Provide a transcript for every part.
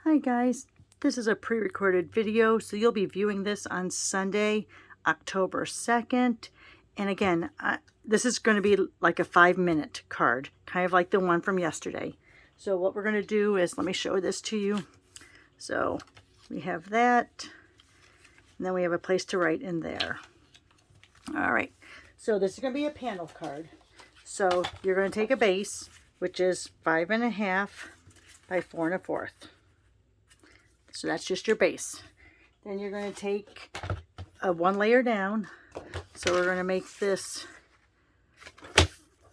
Hi guys, this is a pre-recorded video, so you'll be viewing this on Sunday, October 2nd. And again, this is going to be like a 5-minute card, kind of like the one from yesterday. So what we're going to do is, let me show this to you. So we have that, and then we have a place to write in there. All right, so this is going to be a panel card. So you're going to take a base, which is 5.5 by 4 1/4. So that's just your base. Then you're going to take one layer down. So we're going to make this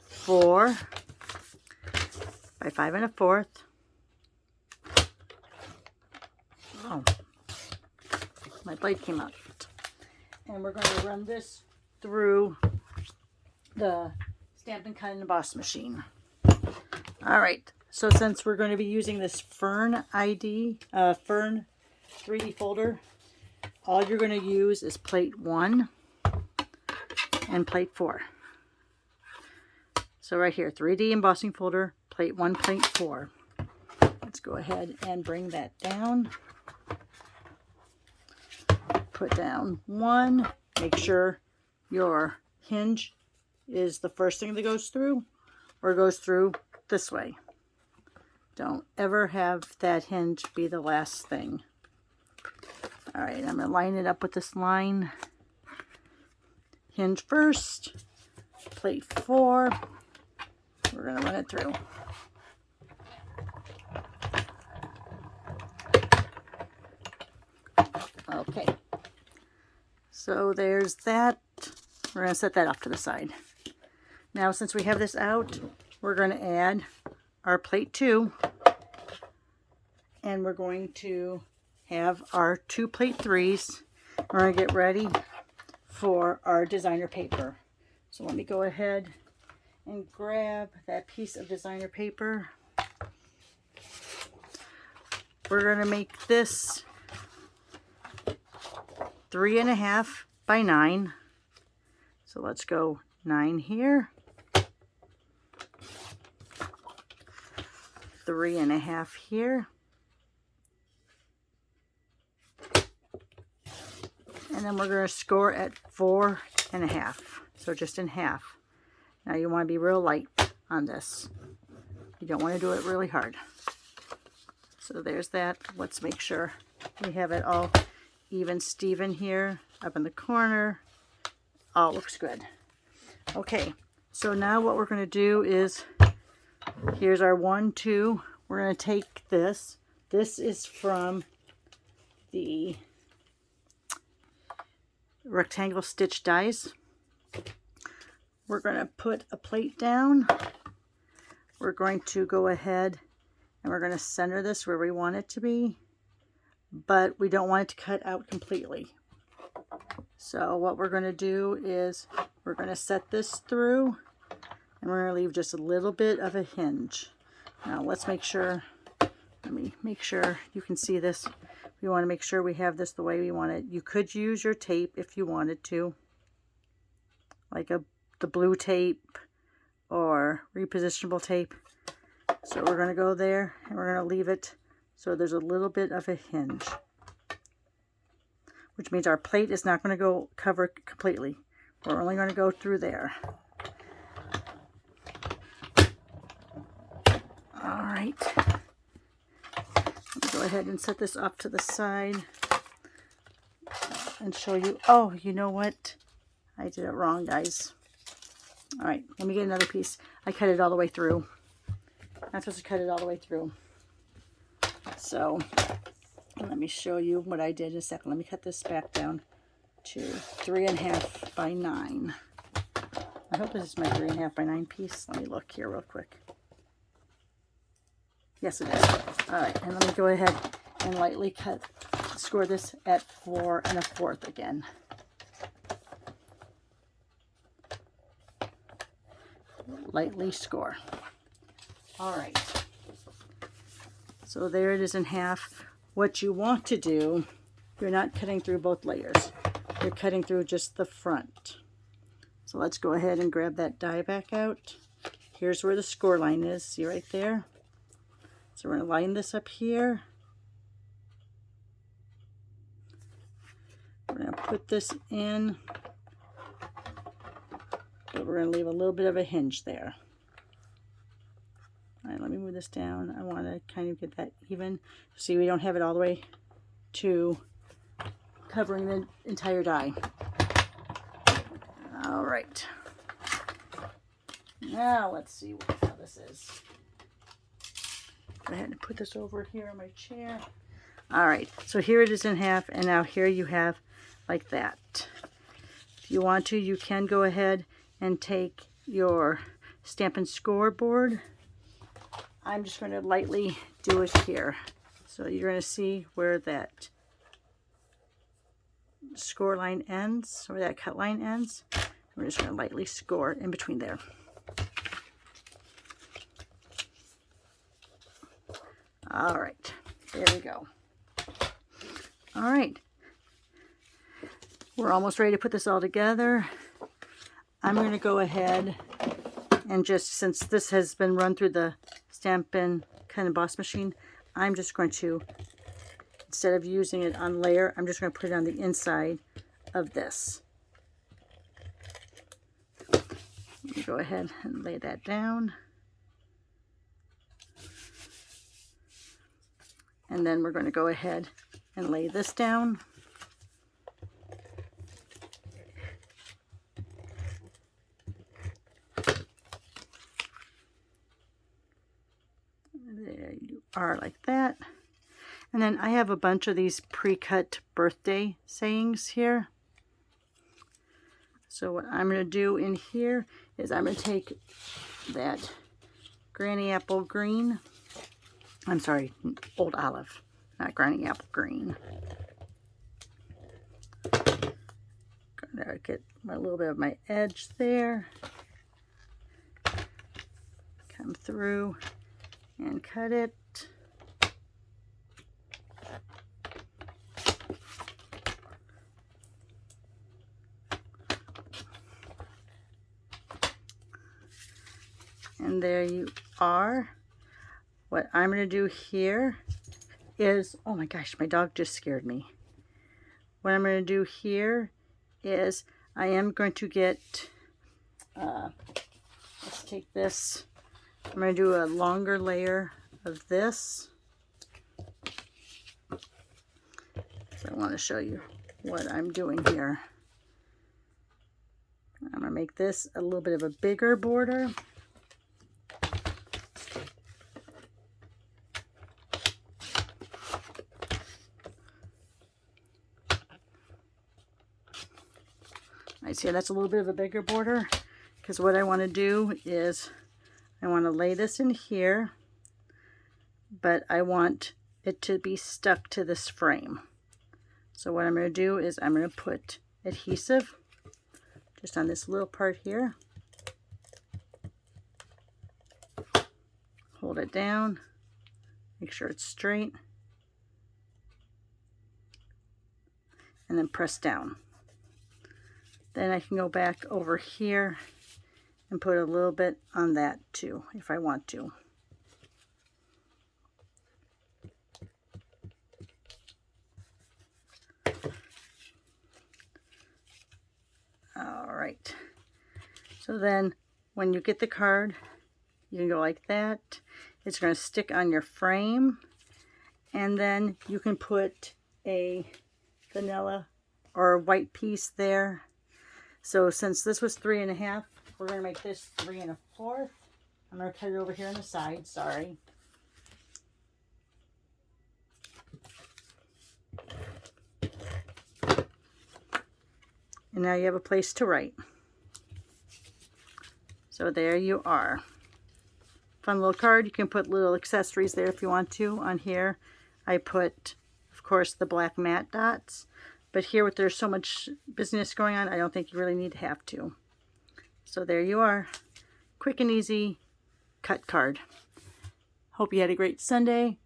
4 by 5 1/4. Oh, my blade came out. And we're going to run this through the Stampin' Cut and Emboss machine. All right. So since we're going to be using this Fern 3D folder, all you're going to use is plate 1 and plate 4. So right here, 3D embossing folder, plate 1, plate 4. Let's go ahead and bring that down. Put down 1. Make sure your hinge is the first thing that goes through, or goes through this way. Don't ever have that hinge be the last thing. All right, I'm going to line it up with this line. Hinge first, plate 4. We're going to run it through. Okay, so there's that. We're going to set that off to the side. Now, since we have this out, we're going to add our plate 2, and we're going to have our 2 plate 3s. We're going to get ready for our designer paper. So let me go ahead and grab that piece of designer paper. We're going to make this 3.5 by 9. So let's go 9 here. 3.5 here. And then we're going to score at 4.5. So just in half. Now you want to be real light on this. You don't want to do it really hard. So there's that. Let's make sure we have it all even Steven here up in the corner. All looks good. Okay, so now what we're going to do is, here's our 1, 2. We're going to take this. This is from the rectangle stitch dies. We're going to put a plate down. We're going to go ahead and we're going to center this where we want it to be, but we don't want it to cut out completely. So what we're going to do is we're going to set this through, and we're going to leave just a little bit of a hinge. Now let's make sure, let me make sure you can see this. We want to make sure we have this the way we want it. You could use your tape if you wanted to, like the blue tape or repositionable tape. So we're going to go there, and we're going to leave it so there's a little bit of a hinge, which means our plate is not going to go cover completely. We're only going to go through there. All right. Let me go ahead and set this off to the side and show you. Oh, you know what? I did it wrong, guys. All right, let me get another piece. I cut it all the way through. I'm supposed to cut it all the way through. So let me show you what I did in a second. Let me cut this back down to 3.5 by 9. I hope this is my 3.5 by 9 piece. Let me look here real quick. Yes, it is. All right, and let me go ahead and lightly score this at 4 1/4 again. Lightly score. All right. So there it is in half. What you want to do, you're not cutting through both layers. You're cutting through just the front. So let's go ahead and grab that die back out. Here's where the score line is. See right there? So we're going to line this up here We're going to put this in, but we're going to leave a little bit of a hinge there. All right, let me move this down. I want to kind of get that even. See, we don't have it all the way to covering the entire die. All right. Now let's see how this is. Go ahead and put this over here on my chair. All right, so here it is in half, and now here you have like that. If you want to, you can go ahead and take your Stampin' Scoreboard. I'm just going to lightly do it here. So you're going to see where that score line ends, or that cut line ends. We're just going to lightly score in between there. All right, there we go. All right, we're almost ready to put this all together. I'm going to go ahead and just, since this has been run through the Stampin' kind of emboss machine, I'm just going to, instead of using it on layer, I'm just going to put it on the inside of this. Let me go ahead and lay that down. And then we're going to go ahead and lay this down. There you are, like that. And then I have a bunch of these pre-cut birthday sayings here. So what I'm going to do in here is I'm going to take that Granny Apple Green. I'm sorry, Old Olive, not Granny Apple Green. Gonna get a little bit of my edge there. Come through and cut it. And there you are. What I'm going to do here is, oh my gosh, my dog just scared me. What I'm going to do here is I am going to get, let's take this, I'm going to do a longer layer of this. So I want to show you what I'm doing here. I'm going to make this a little bit of a bigger border. I see that's a little bit of a bigger border, because what I want to do is I want to lay this in here, but I want it to be stuck to this frame. So what I'm going to do is I'm going to put adhesive just on this little part here. Hold it down, make sure it's straight, and then press down. Then I can go back over here and put a little bit on that too, if I want to. All right. So then when you get the card, you can go like that. It's going to stick on your frame. And then you can put a vanilla or a white piece there. So since this was 3 1/2, we're going to make this 3 1/4. I'm going to cut it over here on the side, sorry. And now you have a place to write. So there you are. Fun little card. You can put little accessories there if you want to. On here, I put, of course, the black matte dots. But here, with there's so much business going on, I don't think you really need to have to. So there you are. Quick and easy cut card. Hope you had a great Sunday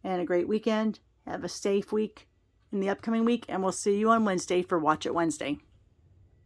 and a great weekend. Have a safe week in the upcoming week, and we'll see you on Wednesday for Watch It Wednesday.